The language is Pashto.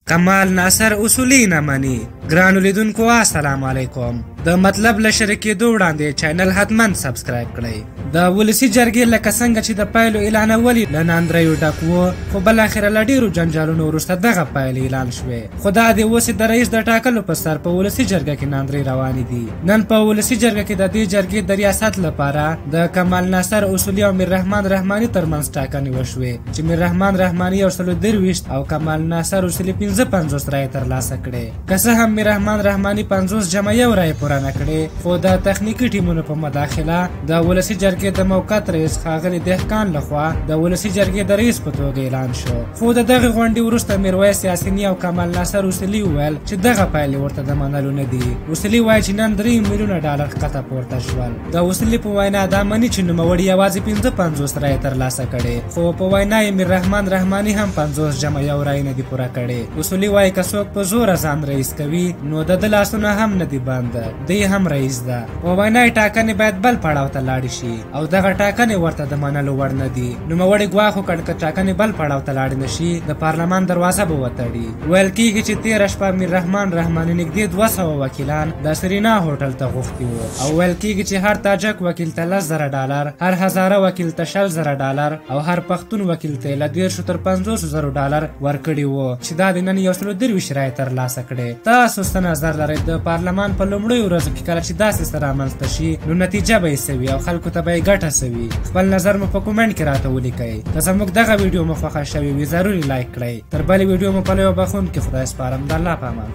کمال ناصر اصولي نه مني. ګرانو لیدونکو السلام علیکم. د مطلب له شریکېدو وړاندې چینل حتما سبسکرایب کړئ. د ولسي جرګې لکه څنګه چې د پایلو اعلانول له ناندریو ډک و، خو بالاخره له ډېرو جنجالونو وروسته دغه پایلې اعلان شوې. خو دا د اوس د رئیس د ټاکلو په سر په ولسي جرګه کې ناندرۍ روانې دي. نن په ولسي جرګه کې د دې جرګې د ریاست لپاره د کمال ناصر اصولي او میر رحمان رحماني ترمنځ ټاکنې وشوې چې میر رحمان رحماني 123 او کمال ناصر اصولي 55 رایې ترلاسه کړې. که څه هم میر رحمان رحماني 50 جمع 1 رایې پوره نه کړې، خو د تخنیکي ټیمونو په مداخله د ولسي جرګې د موقت رئیس ښاغلي دهقان لخوا د ولسي جرګې د رئیس په توګه اعلان شو. خو د دغه غونډې وروسته میرویس یاسیني او کمال ناصر اصولي وویل چې دغه پایلې ورته د منلو نه دي. اصولي وایي چې نن 3 میلیونه ډالر ښکته پورته شول. د اصولي په وینا دا مني چې نوموړي یوازې 55 رایې ترلاسه کړې، خو په وینا یې میر رحمان رحماني هم 50 جمع 1 رایې نه دي پوره کړې. اصولي وایي که څوک په زوره ځان رئیس کوي نو د لاسونه هم نه دي بند، دی هم رئیس ده. په وینا یې ټاکنې باید بل پړاو ته لاړې شي او دغه ټاکنې ورته د منلو وړ نه دي. نوموړي ګواښ وکړ که ټاکنې بل پړاو ته لاړې نه شي د پارلمان دروازه به وتړي. ویل کېږي چې تېره شپه میر رحمان رحماني نږدې 200 وکیلان د سرینا هوټل ته غوښتي وو او ویل کېږي چې هر تاجک وکیل ته 10,000 ډالر، هر هزاره وکیل ته 20,000 ډالر او هر پښتون وکیل ته له 10 تر 50,000 ډالر ورکړي وو چې دا د نن 123 رایې ترلاسه کړې. تاسو څه نظر لرئ د پارلمان په لومړیو ورځو کې کله چې داسې څه رامنځته شي نو نتیجه به یې څه وي او خلکو ته به یې ګټه څه وي؟ خپل نظر مو په کومنټ کې راته ولیکئ. که زموږ دغه ویډیو مو خوښه شوې وي ضروري لایک کړئ. تر بلې ویډیو مو په لویو بخښونکي خدای سپارم. د الله په امان.